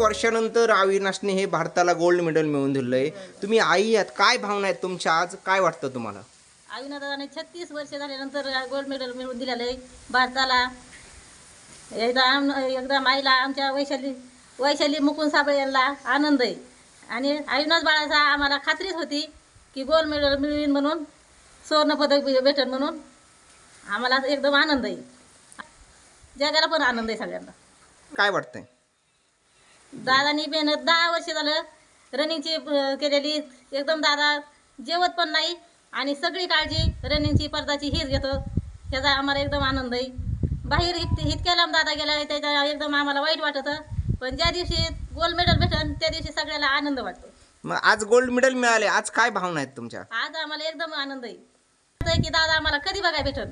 वर्षानंतर अविनाशने हे भारताला गोल्ड मेडल मिळवून दिलं आहे. तुम्ही आई आहात, काय भावना आहेत तुमच्या आज, काय वाटतं तुम्हाला? अविनाशने 36 वर्ष झाल्यानंतर गोल्ड मेडल मिळवून दिलेलं आहे भारताला. एकदम आईला आमच्या वैशाली मुकुंद साबळे यांना आनंद आहे. आणि अविनाश बाळाचा आम्हाला खात्रीच होती की गोल्ड मेडल मिळवीन म्हणून, सुवर्णपदक भेटेल म्हणून. आम्हाला एकदम आनंद आहे, जगाला पण आनंद आहे सगळ्यांना. काय वाटतंय? दादानी मेहनत 10 वर्ष झालं रनिंगची केलेली. एकदम दादा जेवत पण नाही आणि सगळी काळजी रनिंगची स्पर्धाची हीच घेतो. त्याचा आम्हाला एकदम आनंद आहे. बाहेर इतक्या लांब दादा गेला त्याच्या एकदम आम्हाला वाईट वाटतं, पण ज्या दिवशी गोल्ड मेडल भेटन त्या दिवशी सगळ्याला आनंद वाटतो. मग आज गोल्ड मेडल मिळाले, आज काय भावना आहेत तुमच्या? आज आम्हाला एकदम आनंद आहे की दादा आम्हाला कधी बघाय भेटन.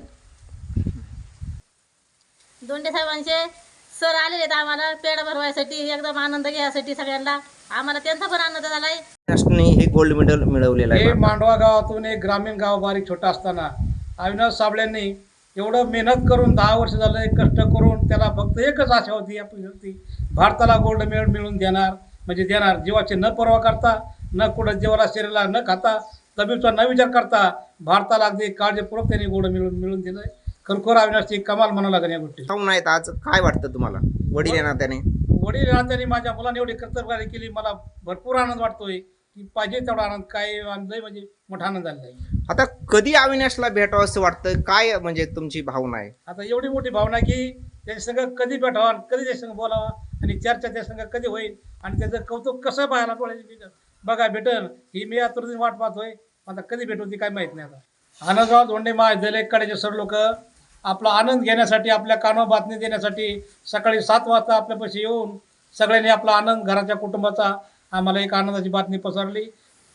दोंडे साहेबांचे सर आलेले आहेत आम्हाला पेढा भरवायसाठी, एकदम आनंद घ्यायसाठी सगळ्यांना. आम्हाला त्यांचा पण आनंद झालाय. अविनाशने हे गोल्ड मेडल मिळवलेलं आहे. हे मांडवा गावातून एक ग्रामीण गाव बारीक छोटा असताना अविनाश साबळेंनी एवढं मेहनत करून 10 वर्ष झालं कष्ट करून त्याला फक्त एकच आशा होती, आपली होती, भारताला गोल्ड मेडल मिळवून देणार, म्हणजे देणार. जीवाची न पर्वा करता, न कुठं जीवाला शरीराला न खाता, तब्येतीचा न विचार करता भारताला अगदी काळजीपूर्वक त्यांनी गोल्ड मिळवून दिलंय. खरोखर अविनाशची कमाल म्हणावं लागेल या गोष्टी. भावना आहेत आज, काय वाटतं तुम्हाला वडील या नात्याने? वडील नात्याने माझ्या मुलाने एवढी कर्तव्यकारी केली, मला भरपूर आनंद वाटतोय की पाहिजे तेवढा आनंद. काय आनंद आहे, म्हणजे मोठा आनंद झालेला आहे. आता कधी अविनाशला भेटावं असं वाटतं, काय म्हणजे तुमची भावना आहे? आता एवढी मोठी भावना की त्याच्या संग कधी भेटावा, कधी त्याच्या संग बोलावा आणि चर्चा त्या संग कधी होईल आणि त्याचं कौतुक कसं पाहायला बघा भेटल ही मी आतुरतेने वाट पाहतोय. आता कधी भेटू ती काय माहित नाही. आता आनंदराव धोंडे महाविद्यालयाकडे सर लोक आपला आनंद घेण्यासाठी, आपल्या कानावर बातमी देण्यासाठी सकाळी 7 वाजता आपल्यापाशी येऊन सगळ्यांनी आपला आनंद, घराच्या कुटुंबाचा आम्हाला एक आनंदाची बातमी पसरली.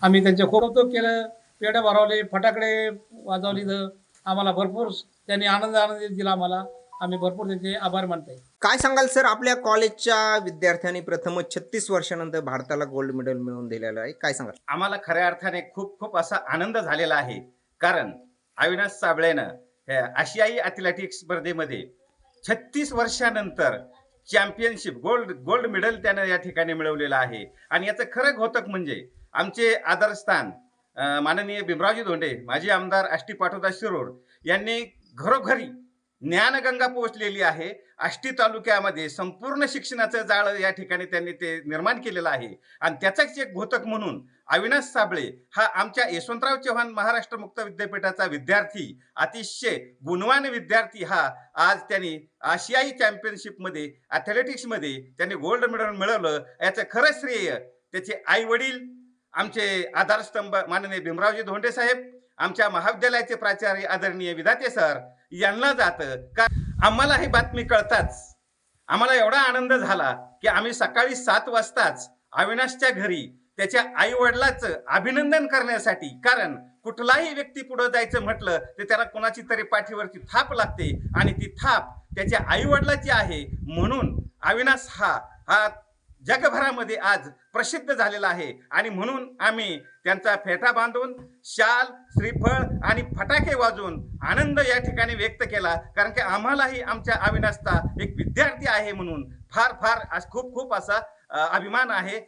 आम्ही त्यांचे खूप कौतुक केलं, पेढे भरवले, फटाकडे वाजवली. आम्हाला भरपूर त्यांनी आनंद दिला आम्हाला. आम्ही भरपूर त्यांचे आभार मानतोय. काय सांगाल सर, आपल्या कॉलेजच्या विद्यार्थ्यांनी प्रथमच 36 वर्षानंतर भारताला गोल्ड मेडल मिळवून दिलेलं आहे, काय सांगाल? आम्हाला खऱ्या अर्थाने खूप खूप असा आनंद झालेला आहे. कारण अविनाश साबळेनं आशियाई ॲथलेटिक्स स्पर्धेमध्ये 36 वर्षानंतर चॅम्पियनशिप गोल्ड मेडल त्यानं या ठिकाणी मिळवलेलं आहे. आणि याचं खरं घोतक म्हणजे आमचे आदरस्थान माननीय भीमरावजी धोंडे, माजी आमदार आष्टी पाटोदा शिरोड यांनी घरोघरी ज्ञानगंगा पोहोचलेली आहे. आष्टी तालुक्यामध्ये संपूर्ण शिक्षणाचं जाळं या ठिकाणी त्यांनी ते निर्माण केलेलं आहे. आणि त्याचाच एक घोतक म्हणून अविनाश साबळे हा आमच्या यशवंतराव चव्हाण महाराष्ट्र मुक्त विद्यापीठाचा विद्यार्थी, अतिशय गुणवान विद्यार्थी हा आज त्यांनी आशियाई चॅम्पियनशिपमध्ये ॲथलेटिक्समध्ये त्यांनी गोल्ड मेडल मिळवलं. याचं खरं श्रेय त्याचे आई वडील, आमचे आधारस्तंभ माननीय भीमरावजी धोंडे साहेब, आमच्या महाविद्यालयाचे प्राचार्य आदरणीय विधाते सर यांना जातं. का आम्हाला ही बातमी कळताच आम्हाला एवढा आनंद झाला की आम्ही सकाळी 7 वाजताच अविनाशच्या घरी त्याच्या आई वडिलांचं अभिनंदन करण्यासाठी, कारण कुठलाही व्यक्ती पुढे जायचं म्हटलं तर त्याला कोणाची तरी पाठीवरची थाप लागते आणि ती थाप त्याच्या आई वडिलांची आहे. म्हणून अविनाश हा जगभरामध्ये आज प्रसिद्ध झालेला आहे. आणि म्हणून आम्ही त्यांचा फेटा बांधून शाल, श्रीफळ आणि फटाके वाजवून आनंद या ठिकाणी व्यक्त केला. कारण की आम्हालाही आमच्या अविनाशचा एक विद्यार्थी आहे म्हणून फार फार खूप खूप असा अभिमान आहे.